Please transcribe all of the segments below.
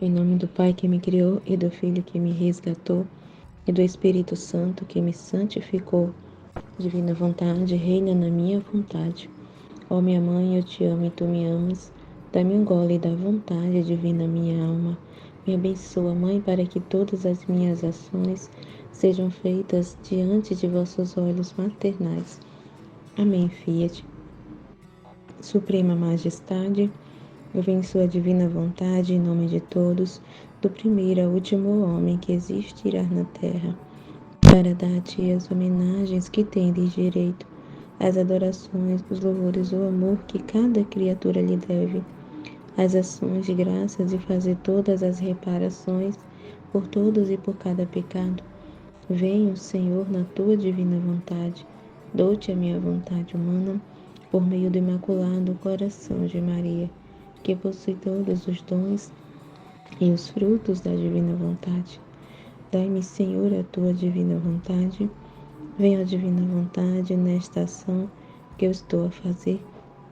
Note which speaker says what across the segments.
Speaker 1: Em nome do Pai que me criou, e do Filho que me resgatou, e do Espírito Santo que me santificou. Divina vontade, reina na minha vontade. Ó minha mãe, eu te amo e tu me amas. Dá-me um gole da vontade, divina minha alma. Me abençoa, Mãe, para que todas as minhas ações sejam feitas diante de vossos olhos maternais. Amém, Fiat. Suprema Majestade, eu venho em sua divina vontade, em nome de todos, do primeiro ao último homem que existirá na terra, para dar a ti as homenagens que tendes direito, as adorações, os louvores, o amor que cada criatura lhe deve, as ações de graças e fazer todas as reparações por todos e por cada pecado. Venho, Senhor, na tua divina vontade, dou-te a minha vontade humana, por meio do imaculado coração de Maria, que possui todos os dons e os frutos da divina vontade. Dai-me, Senhor, a tua divina vontade. Venha a divina vontade nesta ação que eu estou a fazer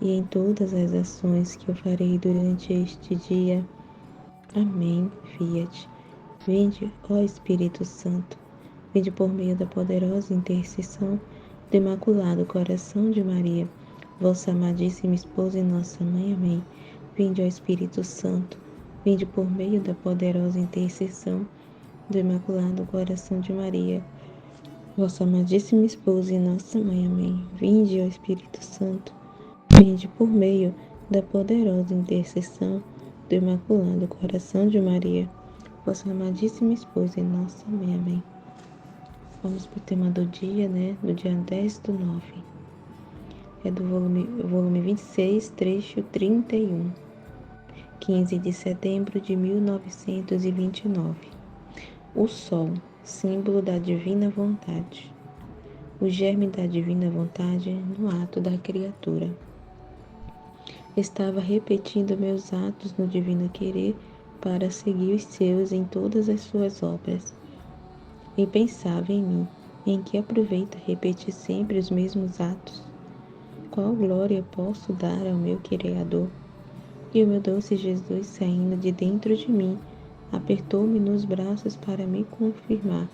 Speaker 1: e em todas as ações que eu farei durante este dia. Amém. Fiat. Vinde, ó Espírito Santo, vinde por meio da poderosa intercessão do Imaculado Coração de Maria, vossa amadíssima esposa e nossa mãe. Amém. Vinde, ó Espírito Santo, vinde por meio da poderosa intercessão do Imaculado Coração de Maria, vossa amadíssima esposa e nossa mãe. Amém. Vinde, ó Espírito Santo, vinde por meio da poderosa intercessão do Imaculado Coração de Maria, vossa amadíssima esposa e nossa mãe. Amém. Vamos para o tema do dia, do dia 10/9. É do volume 26, trecho 31. 15 de setembro de 1929. O Sol, símbolo da divina vontade. O germe da divina vontade no ato da criatura. Estava repetindo meus atos no divino querer para seguir os seus em todas as suas obras. E pensava em mim, em que aproveita repetir sempre os mesmos atos? Qual glória posso dar ao meu Criador? E o meu doce Jesus, saindo de dentro de mim, apertou-me nos braços para me confirmar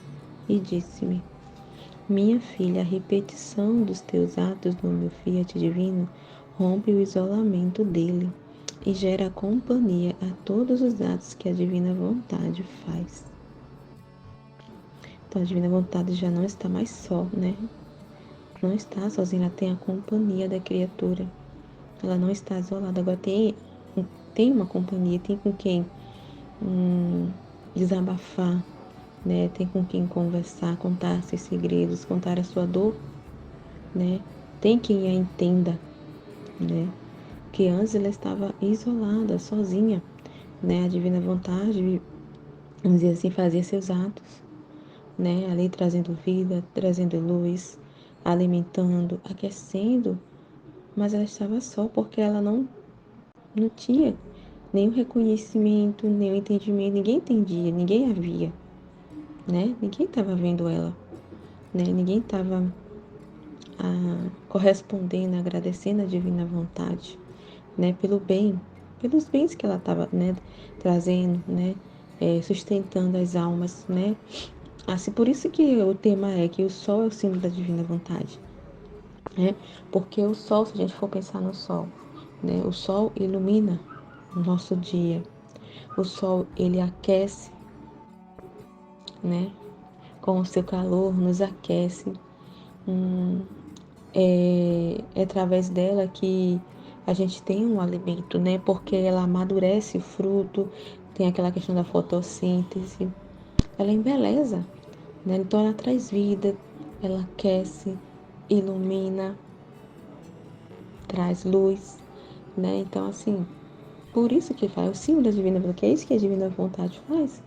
Speaker 1: e disse-me: minha filha, a repetição dos teus atos no meu fiat divino rompe o isolamento dele e gera companhia a todos os atos que a divina vontade faz. Então a divina vontade já não está mais só, Não está sozinha, ela tem a companhia da criatura. Ela não está isolada. Agora tem uma companhia, tem com quem desabafar, Tem com quem conversar, contar seus segredos, contar a sua dor, Tem quem a entenda, Que antes ela estava isolada, sozinha, A divina vontade, vamos dizer assim, fazia seus atos, Ali trazendo vida, trazendo luz, alimentando, aquecendo, mas ela estava só porque ela não tinha nenhum reconhecimento, nenhum entendimento, ninguém entendia, ninguém a via, Ninguém estava vendo ela, Ninguém estava correspondendo, agradecendo a divina vontade, pelo bem, pelos bens que ela estava, trazendo, sustentando as almas, Assim, por isso que o tema é que o sol é o símbolo da divina vontade, Porque o sol, se a gente for pensar no sol, O sol ilumina o nosso dia, o sol ele aquece, Com o seu calor nos aquece. É através dela que a gente tem um alimento, Porque ela amadurece o fruto, tem aquela questão da fotossíntese, ela embeleza, Então ela traz vida, ela aquece, ilumina, traz luz, Então assim, por isso que faz o símbolo da divina vontade, que é isso que a divina vontade faz,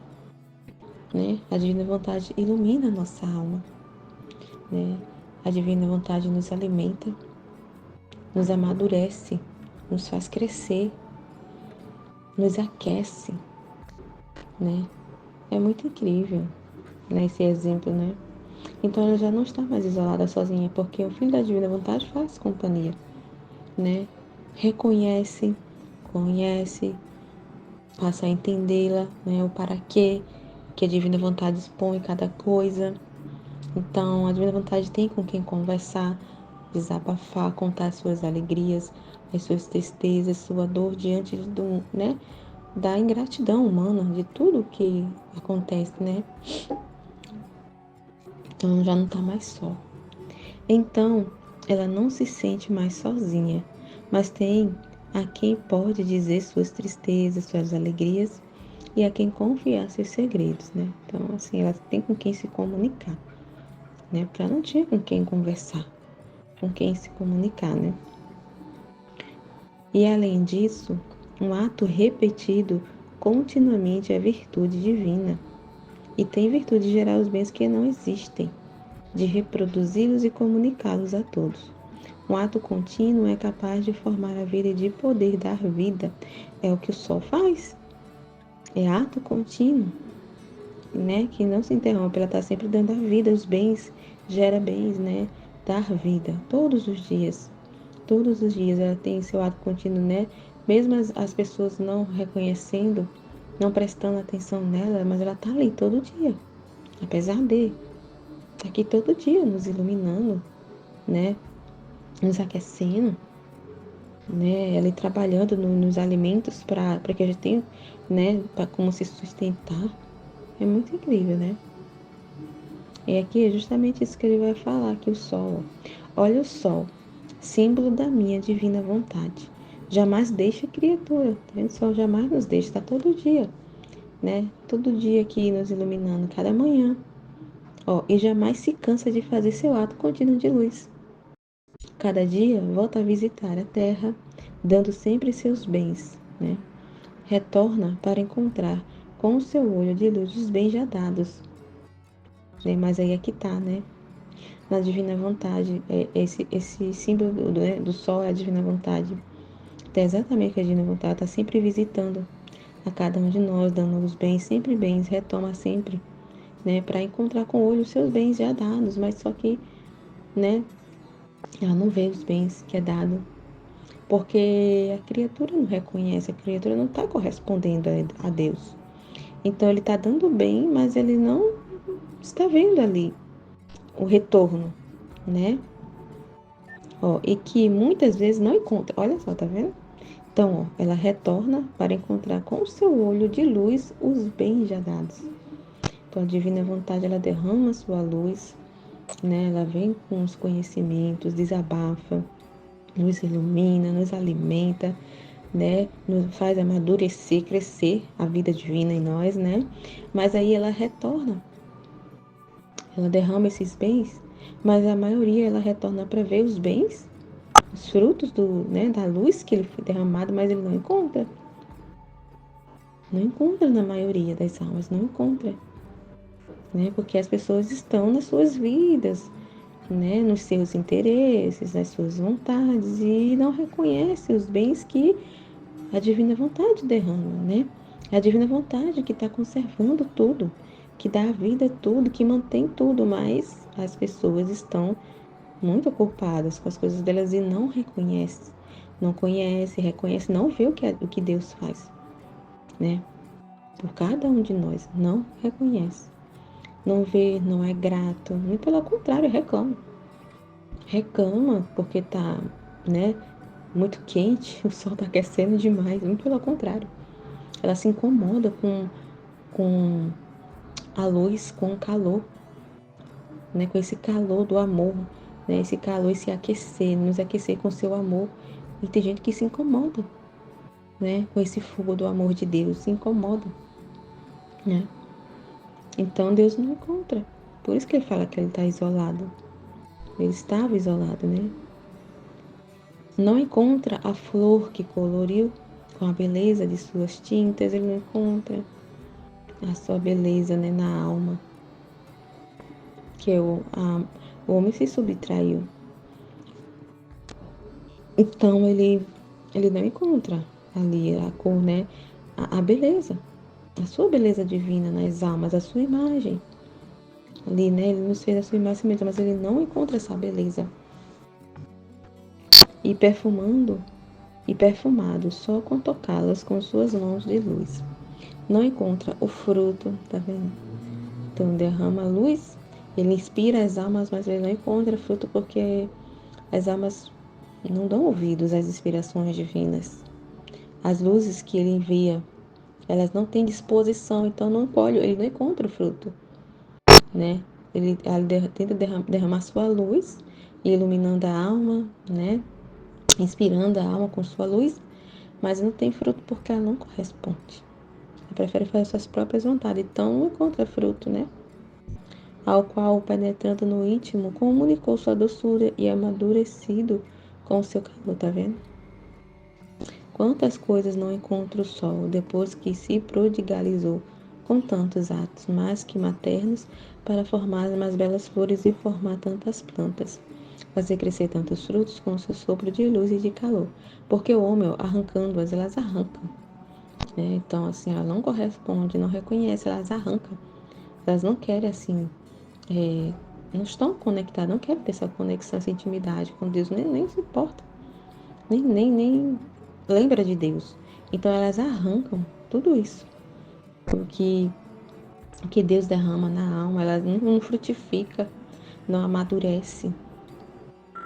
Speaker 1: A divina vontade ilumina a nossa alma, A divina vontade nos alimenta, nos amadurece, nos faz crescer, nos aquece, É muito incrível, esse exemplo, Então ela já não está mais isolada sozinha, porque o Filho da Divina Vontade faz companhia, Reconhece, conhece, passa a entendê-la, né? O para quê que a divina vontade expõe cada coisa. Então, a divina vontade tem com quem conversar, desabafar, contar as suas alegrias, as suas tristezas, sua dor diante do, né, da ingratidão humana, de tudo que acontece, né? Então, já não está mais só. Então, ela não se sente mais sozinha, mas tem a quem pode dizer suas tristezas, suas alegrias e a quem confiar seus segredos, né? Então, assim, ela tem com quem se comunicar, né? Porque ela não tinha com quem conversar, com quem se comunicar, né? E além disso, um ato repetido continuamente é virtude divina e tem virtude de gerar os bens que não existem, de reproduzi-los e comunicá-los a todos. Um ato contínuo é capaz de formar a vida e de poder dar vida. É o que o sol faz. É ato contínuo, né? Que não se interrompe. Ela está sempre dando a vida. Os bens gera bens, né? Dar vida. Todos os dias. Todos os dias ela tem seu ato contínuo, né? Mesmo as pessoas não reconhecendo, não prestando atenção nela, mas ela está ali todo dia. Apesar de estar aqui todo dia nos iluminando, né? Nos aquecendo, né? Ela ir trabalhando nos alimentos para que a gente tenha, né? Para como se sustentar. É muito incrível, né? E aqui é justamente isso que ele vai falar, que o sol, olha o sol, símbolo da minha divina vontade. Jamais deixa a criatura, tá vendo? O sol jamais nos deixa, está todo dia, né? Todo dia aqui nos iluminando, cada manhã. Ó, e jamais se cansa de fazer seu ato contínuo de luz. Cada dia volta a visitar a terra, dando sempre seus bens, né? Retorna para encontrar com o seu olho de luz os bens já dados, né? Mas aí é que tá, né? Na divina vontade, esse símbolo né, do sol é a divina vontade. Então, é exatamente o que a divina vontade está sempre visitando a cada um de nós, dando os bens, sempre bens, retoma sempre, né? Para encontrar com o olho os seus bens já dados, mas só que, né? Ela não vê os bens que é dado. Porque a criatura não reconhece, a criatura não está correspondendo a Deus. Então ele está dando bem, mas ele não está vendo ali o retorno, né? Ó, e que muitas vezes não encontra. Olha só, tá vendo? Então, ó, ela retorna para encontrar com o seu olho de luz os bens já dados. Então, a divina vontade, ela derrama a sua luz, né? Ela vem com os conhecimentos, desabafa, nos ilumina, nos alimenta, né? Nos faz amadurecer, crescer a vida divina em nós, né? Mas aí ela retorna, ela derrama esses bens, mas a maioria ela retorna para ver os bens, os frutos né, da luz que ele foi derramado, mas ele não encontra. Não encontra na maioria das almas, não encontra, né? Porque as pessoas estão nas suas vidas, né? Nos seus interesses, nas suas vontades e não reconhece os bens que a divina vontade derrama, né? É a divina vontade que está conservando tudo, que dá a vida a tudo, que mantém tudo, mas as pessoas estão muito ocupadas com as coisas delas e não reconhecem. Não conhece, reconhece, não vê o que Deus faz, né? Por cada um de nós, não reconhece. Não vê, não é grato, muito pelo contrário, reclama. Reclama porque tá, né, muito quente, o sol tá aquecendo demais, muito pelo contrário. Ela se incomoda com a luz, com o calor, né? Com esse calor do amor, né? Esse calor, esse aquecer, nos aquecer com o seu amor. E tem gente que se incomoda, né? Com esse fogo do amor de Deus, se incomoda, né? Então Deus não encontra. Por isso que ele fala que ele está isolado. Ele estava isolado, né? Não encontra a flor que coloriu com a beleza de suas tintas, ele não encontra a sua beleza, né, na alma. Que o homem se subtraiu. Então ele não encontra ali a cor, né? A beleza, a sua beleza divina nas almas, a sua imagem. Ali, né? Ele nos fez a sua imagem mesmo, mas ele não encontra essa beleza. E perfumando e perfumado só com tocá-las com suas mãos de luz. Não encontra o fruto, tá vendo? Então derrama luz, ele inspira as almas, mas ele não encontra fruto porque as almas não dão ouvidos às inspirações divinas. As luzes que ele envia, elas não têm disposição, então não colhe, ele não encontra o fruto, né? Ele tenta derramar sua luz, iluminando a alma, né? Inspirando a alma com sua luz, mas não tem fruto porque ela não corresponde. Ela prefere fazer suas próprias vontades, então não encontra fruto, né? Ao qual, penetrando no íntimo, comunicou sua doçura e amadurecido com o seu calor, tá vendo? Quantas coisas não encontra o sol depois que se prodigalizou com tantos atos, mais que maternos, para formar as mais belas flores e formar tantas plantas, fazer crescer tantos frutos com o seu sopro de luz e de calor, porque o homem, arrancando-as, elas arrancam, né? Então, assim, ela não corresponde, não reconhece, elas arrancam. Elas não querem, assim, não estão conectadas, não querem ter essa conexão, essa intimidade com Deus, nem se importa, nem lembra de Deus. Então, elas arrancam tudo isso. O que Deus derrama na alma, ela não frutifica, não amadurece,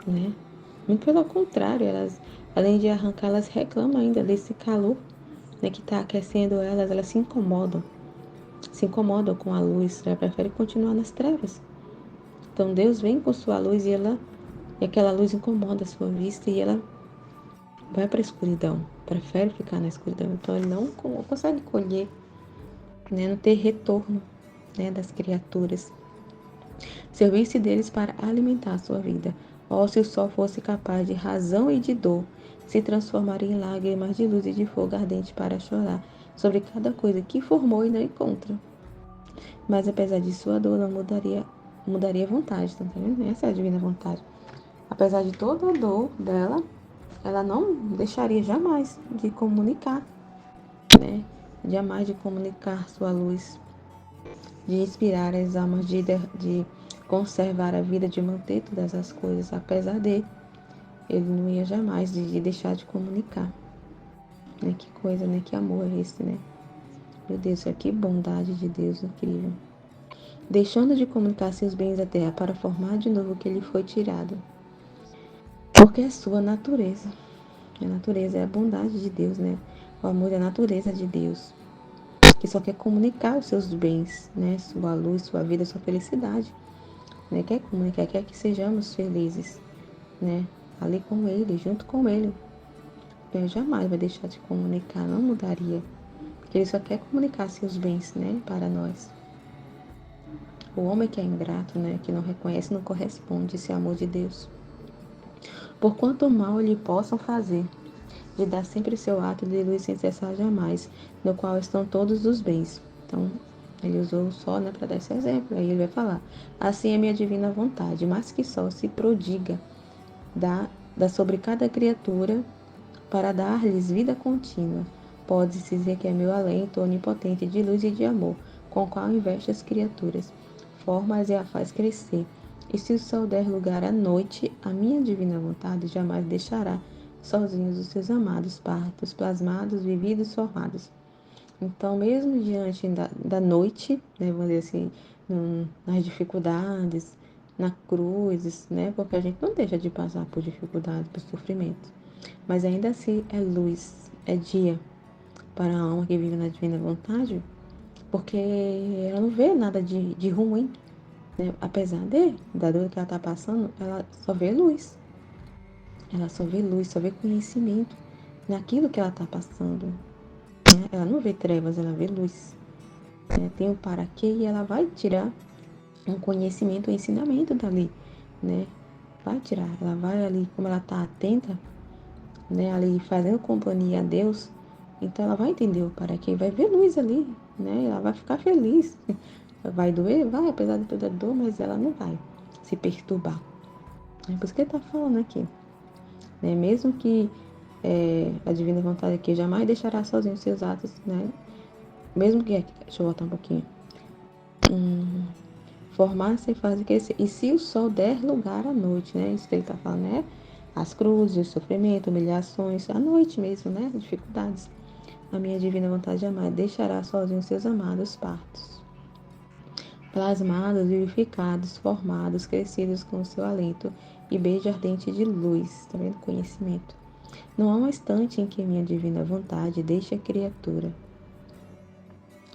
Speaker 1: né? Muito pelo contrário, elas, além de arrancar, elas reclamam ainda desse calor, né, que está aquecendo elas se incomodam com a luz, ela prefere continuar nas trevas. Então Deus vem com sua luz e aquela luz incomoda a sua vista e ela vai para a escuridão, prefere ficar na escuridão. Então ele não consegue colher, né, não ter retorno, né, das criaturas. Servir-se deles para alimentar a sua vida. Oh, se o sol fosse capaz de razão e de dor, se transformaria em lágrimas de luz e de fogo ardente para chorar sobre cada coisa que formou e não encontra. Mas apesar de sua dor, não mudaria a vontade, tá vendo? Essa é a divina vontade. Apesar de toda a dor dela, ela não deixaria jamais de comunicar, né? Jamais de comunicar sua luz, de inspirar as almas, de conservar a vida, de manter todas as coisas, apesar de ele não ia jamais de deixar de comunicar. Né? Que coisa, né? Que amor é esse, né? Meu Deus, que bondade de Deus incrível. Deixando de comunicar seus bens à terra para formar de novo o que lhe foi tirado. Porque é sua natureza. A natureza é a bondade de Deus, né? O amor é a natureza de Deus. Que só quer comunicar os seus bens, né? Sua luz, sua vida, sua felicidade. Né? Quer comunicar, quer que sejamos felizes, né? Ali com Ele, junto com Ele. Ele jamais vai deixar de comunicar, não mudaria. Porque Ele só quer comunicar seus bens, né? Para nós. O homem que é ingrato, né? Que não reconhece, não corresponde esse amor de Deus. Por quanto mal lhe possam fazer, de dar sempre seu ato de luz sem cessar jamais, no qual estão todos os bens. Então, ele usou o sol, né, para dar esse exemplo. Aí ele vai falar: assim é minha divina vontade, mas que sol se prodiga, dá sobre cada criatura para dar-lhes vida contínua. Pode-se dizer que é meu alento onipotente de luz e de amor, com o qual investe as criaturas, forma-as e a faz crescer. E se o sol der lugar à noite, a minha divina vontade jamais deixará sozinhos os seus amados partos, plasmados, vividos, formados. Então, mesmo diante da noite, né, vamos dizer assim, nas dificuldades, na cruz, né, porque a gente não deixa de passar por dificuldade, por sofrimento. Mas ainda assim é luz, é dia para a alma que vive na divina vontade, porque ela não vê nada de ruim, né? Apesar da dor que ela está passando, ela só vê luz. Ela só vê luz, só vê conhecimento naquilo que ela está passando. Né? Ela não vê trevas, ela vê luz. Né? Tem o para quê e ela vai tirar um conhecimento, um ensinamento dali. Né? Vai tirar, ela vai ali, como ela está atenta, né? Ali fazendo companhia a Deus, então ela vai entender o para quê, vai ver luz ali, né? Ela vai ficar feliz. Vai doer? Vai, apesar de toda dor, mas ela não vai se perturbar. É por isso que ele está falando aqui. Né? Mesmo que a divina vontade aqui jamais deixará sozinho os seus atos, né? Mesmo que, deixa eu voltar um pouquinho. Formar-se e fazer crescer. E se o sol der lugar à noite, né? Isso que ele está falando, né? as cruzes, o sofrimento, humilhações, à noite mesmo, né? Dificuldades. A minha divina vontade jamais deixará sozinhos seus amados partos. Plasmados, vivificados, formados, crescidos com o seu alento e beijo ardente de luz, tá vendo? Conhecimento. Não há um instante em que minha divina vontade deixe a criatura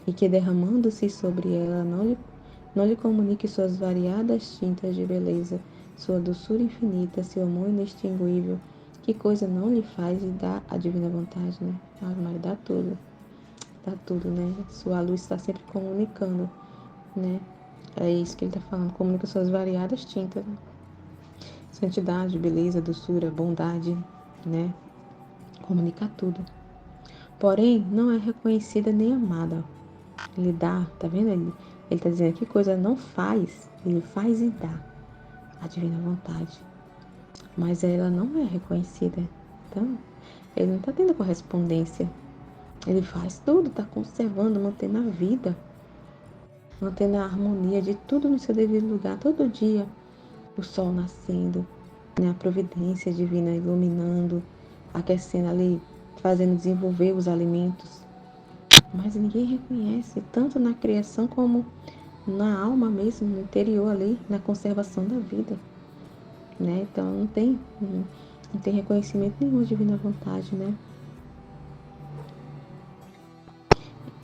Speaker 1: e que, derramando-se sobre ela, não lhe comunique suas variadas tintas de beleza, sua doçura infinita, seu amor inextinguível. Que coisa não lhe faz e dá a divina vontade, né? Ave Maria, dá tudo, né? Sua luz está sempre comunicando, né? É isso que ele está falando, comunica suas variadas tintas, né? Santidade, beleza, doçura, bondade, né? Comunica tudo. Porém, não é reconhecida nem amada. Ele dá, tá vendo? Ele tá dizendo que coisa não faz, ele faz e dá a divina vontade. Mas ela não é reconhecida. Então, ele não está tendo correspondência. Ele faz tudo, está conservando, mantendo a vida, mantendo a harmonia de tudo no seu devido lugar. Todo dia, o sol nascendo, né? A providência divina iluminando, aquecendo ali, fazendo desenvolver os alimentos. Mas ninguém reconhece, tanto na criação como na alma mesmo, no interior ali, na conservação da vida, né? Então não tem reconhecimento nenhum de divina vontade, né?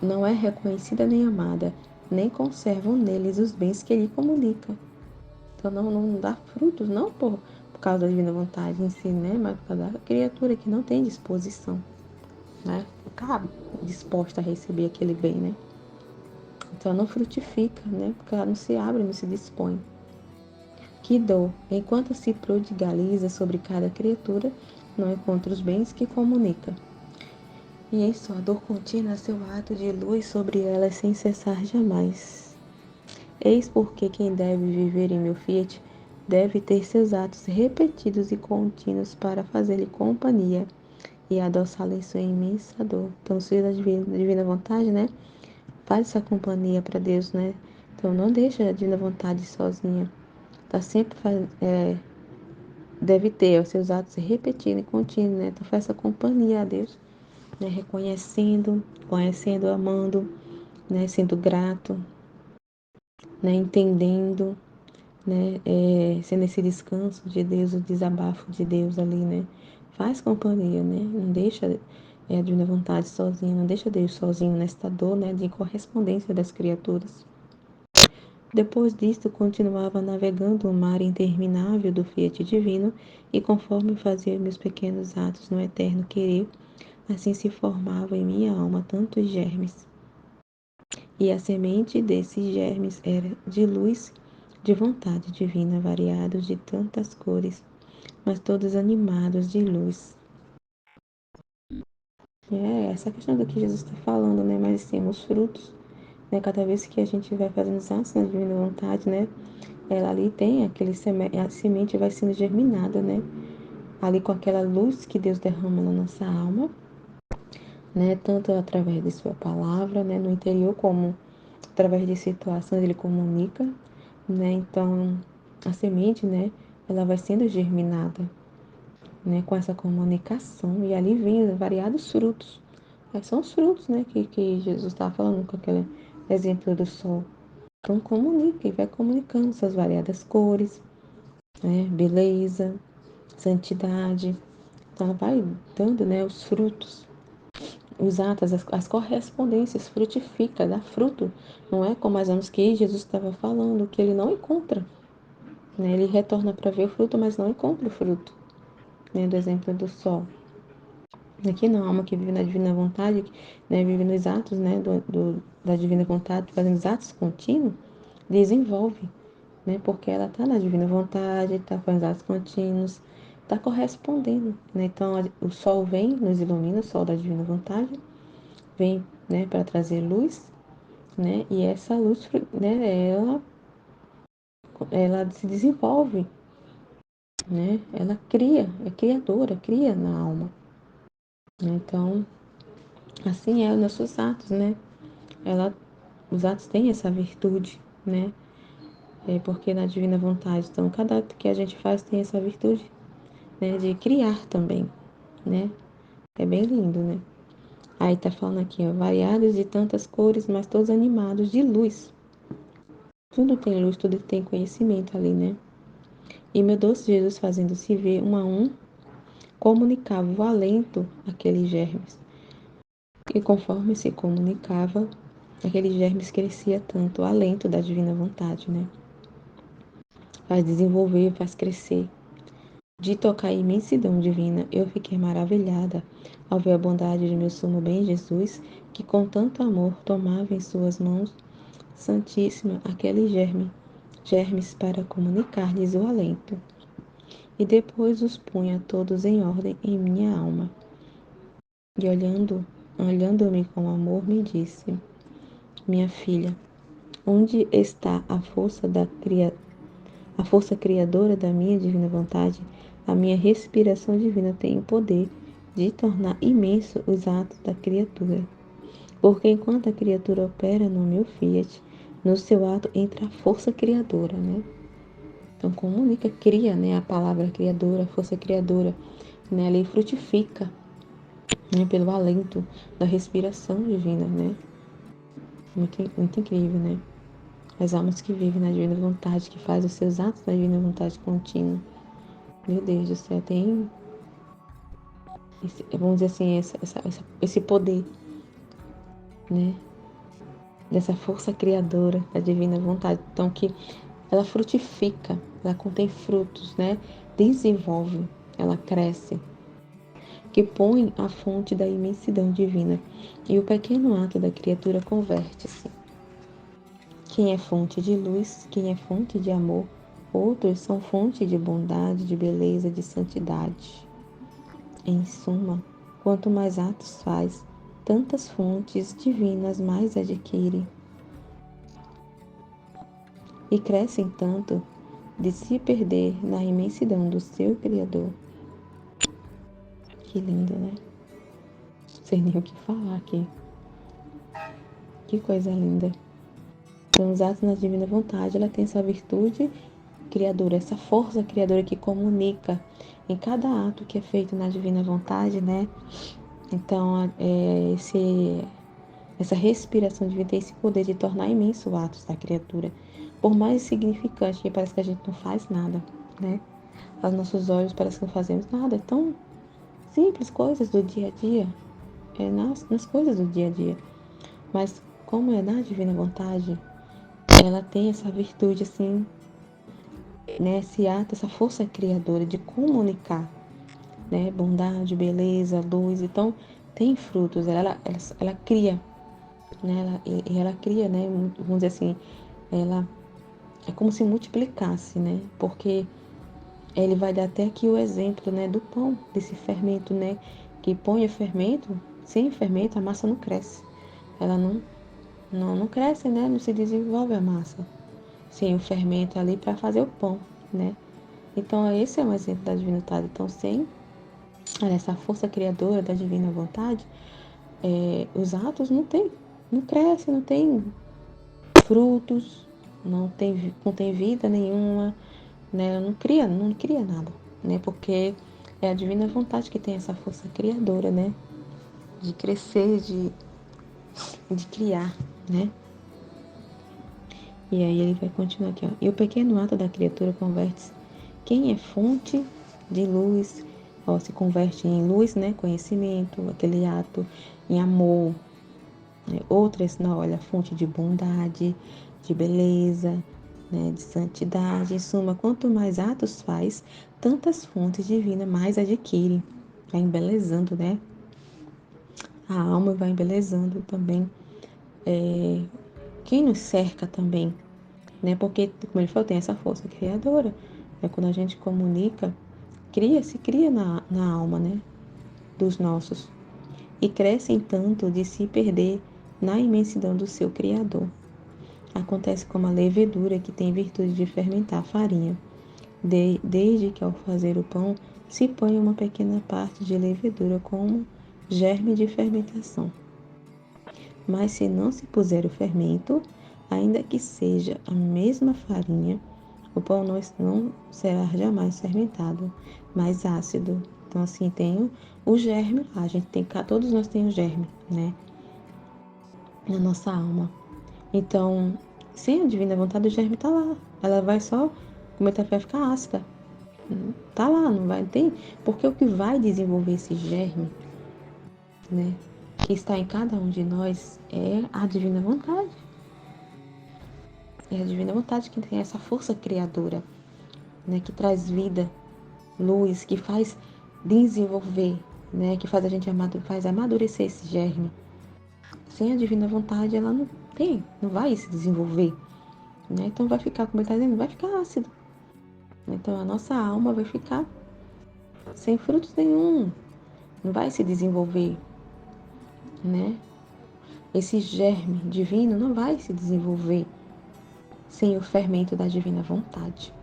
Speaker 1: Não é reconhecida nem amada, nem conservam neles os bens que ele comunica. Então não dá frutos, não por causa da divina vontade em si, né? Mas por causa da criatura que não tem disposição, né? Ficar disposta a receber aquele bem, né? Então não frutifica, né? Porque ela não se abre, não se dispõe. Que dor, enquanto se prodigaliza sobre cada criatura, não encontra os bens que comunica. E em sua dor contínua, seu ato de luz sobre elas sem cessar jamais. Eis porque quem deve viver em meu fiat deve ter seus atos repetidos e contínuos para fazer-lhe companhia e adoçá-la em sua imensa dor. Então, os filhos da divina vontade, né? Faz essa companhia para Deus, né? Então, não deixa a divina vontade sozinha. Tá sempre deve ter os seus atos repetidos e contínuos, né? Então, faz essa companhia a Deus, né? Reconhecendo, conhecendo, amando, né? Sendo grato, né? Entendendo, né? Sendo esse descanso de Deus, o desabafo de Deus ali, né? Faz companhia, né? Não deixa a divina vontade sozinha, não deixa Deus sozinho nesta dor, né? De correspondência das criaturas. Depois disto, continuava navegando o mar interminável do fiat divino, e conforme fazia meus pequenos atos no eterno querer, assim se formava em minha alma tantos germes. E a semente desses germes era de luz, de vontade divina, variados de tantas cores, mas todos animados de luz. É essa questão do que Jesus está falando, né? Mas sim, os frutos, né? Cada vez que a gente vai fazendo os atos na divina vontade, né? Ela ali tem a semente vai sendo germinada, né? Ali com aquela luz que Deus derrama na nossa alma, né? Tanto através de sua palavra, né? No interior, como através de situações ele comunica, né? Então, a semente, né? Ela vai sendo germinada, né? Com essa comunicação, e ali vem variados frutos. Quais são os frutos, né? Que Jesus estava falando com aquele exemplo do sol. Então, comunica e vai comunicando suas variadas cores, né? Beleza, santidade. Então, ela vai dando, né, os frutos, os atos, as correspondências, frutifica, dá fruto. Não é como as anos que Jesus estava falando, que ele não encontra. Né? Ele retorna para ver o fruto, mas não encontra o fruto. Né? Do exemplo do sol. Aqui não, a alma que vive na divina vontade, né, vive nos atos, né, da divina vontade, fazendo os atos contínuos, desenvolve, né, porque ela está na divina vontade, está fazendo atos contínuos, está correspondendo, né, então o sol vem, nos ilumina, o sol da divina vontade, vem, né, para trazer luz, né, e essa luz, né, ela se desenvolve, né, ela cria, é criadora, cria na alma, né, então, assim é os nossos atos, né, os atos têm essa virtude, né, porque na divina vontade, então, cada ato que a gente faz tem essa virtude, né, de criar também, né? É bem lindo, né? Aí tá falando aqui, ó, variados de tantas cores, mas todos animados de luz. Tudo tem luz, tudo tem conhecimento ali, né? E meu doce Jesus, fazendo-se ver um a um, comunicava o alento àqueles germes. E conforme se comunicava, aqueles germes crescia tanto, o alento da divina vontade, né? Faz desenvolver, faz crescer. De tocar a imensidão divina, eu fiquei maravilhada ao ver a bondade de meu sumo bem Jesus, que com tanto amor tomava em suas mãos santíssima aquele germes para comunicar-lhes o alento, e depois os punha todos em ordem em minha alma. E olhando-me com amor, me disse: minha filha, onde está a força criadora da minha divina vontade? A minha respiração divina tem o poder de tornar imenso os atos da criatura. Porque enquanto a criatura opera no meu fiat, no seu ato entra a força criadora, né? Então comunica, cria, né? A palavra criadora, a força criadora, né? Ali frutifica, né? Pelo alento da respiração divina, né? Muito incrível, né? As almas que vivem na divina vontade, que fazem os seus atos na divina vontade contínua. Meu Deus do céu, tem, vamos dizer assim, esse poder, né? Dessa força criadora da divina vontade. Então, que ela frutifica, ela contém frutos, né? Desenvolve, ela cresce, que põe a fonte da imensidão divina. E o pequeno ato da criatura converte-se. Quem é fonte de luz, quem é fonte de amor, outros são fonte de bondade, de beleza, de santidade. Em suma, quanto mais atos faz, tantas fontes divinas mais adquire. E crescem tanto de se perder na imensidão do seu Criador. Que lindo, né? Não sei nem o que falar aqui. Que coisa linda. Então, os atos na divina vontade, ela tem essa virtude criadora, essa força criadora que comunica em cada ato que é feito na divina vontade, né? Então, essa respiração divina tem esse poder de tornar imenso o ato da criatura. Por mais insignificante que parece que a gente não faz nada, né? Aos nossos olhos parece que não fazemos nada. É tão simples, coisas do dia a dia. É nas coisas do dia a dia. Mas como é na divina vontade, ela tem essa virtude, assim, né? Esse ato, essa força criadora de comunicar, né? Bondade, beleza, luz. Então, tem frutos. Ela cria, né? Ela cria, né? Vamos dizer assim, ela é como se multiplicasse, né? Porque ele vai dar até aqui o exemplo, né? Do pão, desse fermento, né? Que põe o fermento, sem fermento a massa não cresce. Ela não cresce, né? Não se desenvolve a massa sem o fermento ali para fazer o pão, né? Então, esse é um exemplo da divindade. Então, sem essa força criadora da divina vontade, os atos não crescem, não tem frutos, não tem vida nenhuma, né? Não cria nada, né? Porque é a divina vontade que tem essa força criadora, né? De crescer, de criar, né? E aí ele vai continuar aqui, ó. E o pequeno ato da criatura converte-se. Quem é fonte de luz, ó, se converte em luz, né? Conhecimento, aquele ato, em amor. Né? Outras, não, olha, fonte de bondade, de beleza, né? De santidade. Em suma, quanto mais atos faz, tantas fontes divinas mais adquire. Vai embelezando, né? A alma vai embelezando também. Quem nos cerca também, né? Porque, como ele falou, tem essa força criadora. É quando a gente comunica, se cria na alma, né? Dos nossos. E crescem tanto de se perder na imensidão do seu Criador. Acontece como a levedura que tem virtude de fermentar a farinha. Desde que ao fazer o pão se põe uma pequena parte de levedura como germe de fermentação. Mas se não se puser o fermento, ainda que seja a mesma farinha, o pão não será jamais fermentado, mais ácido. Então, assim, tem o germe lá. A gente tem, todos nós temos germe, né? Na nossa alma. Então, sem a divina vontade, o germe tá lá. Ela vai só, como ele vai ficar ácida. Tá lá, não vai ter. Porque o que vai desenvolver esse germe, né? Que está em cada um de nós é a divina vontade. É a divina vontade que tem essa força criadora, né? Que traz vida, luz, que faz desenvolver, né? Que faz a gente faz amadurecer esse germe. Sem a divina vontade, ela não tem, não vai se desenvolver, né? Então vai ficar, como ele está dizendo, vai ficar ácido. Então a nossa alma vai ficar sem frutos nenhum, não vai se desenvolver, né? Esse germe divino não vai se desenvolver sem o fermento da divina vontade.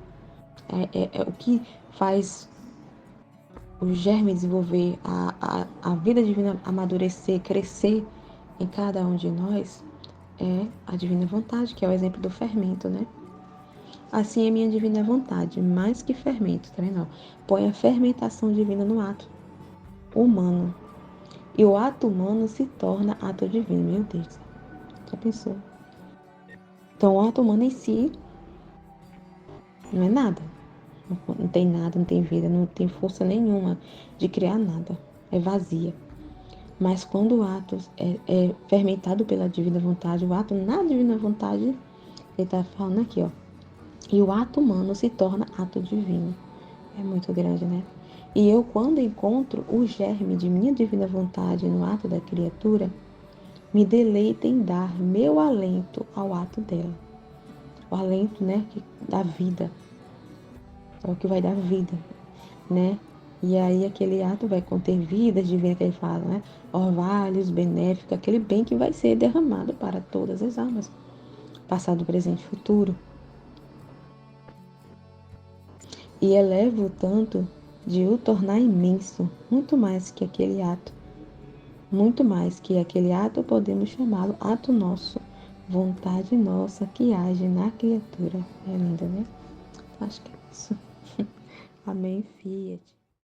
Speaker 1: É o que faz o germe desenvolver, a vida divina amadurecer, crescer em cada um de nós, é a divina vontade, que é o exemplo do fermento, né? Assim é minha divina vontade, mais que fermento, tá vendo? Põe a fermentação divina no ato humano. E o ato humano se torna ato divino, meu Deus. Já pensou? Então, o ato humano em si não é nada. Não tem nada, não tem vida, não tem força nenhuma de criar nada. É vazia. Mas quando o ato é fermentado pela divina vontade, o ato na divina vontade, ele está falando aqui, ó. E o ato humano se torna ato divino. É muito grande, né? E eu, quando encontro o germe de minha divina vontade no ato da criatura, me deleito em dar meu alento ao ato dela. O alento, né, da vida. É o que vai dar vida, né? E aí aquele ato vai conter vidas divinas que ele fala, né? Orvalhos benéficos, aquele bem que vai ser derramado para todas as almas, passado, presente e futuro. E elevo o tanto de o tornar imenso, muito mais que aquele ato. Muito mais que aquele ato, podemos chamá-lo ato nosso, vontade nossa que age na criatura. É lindo, né? Acho que é isso. Amém, Fiat.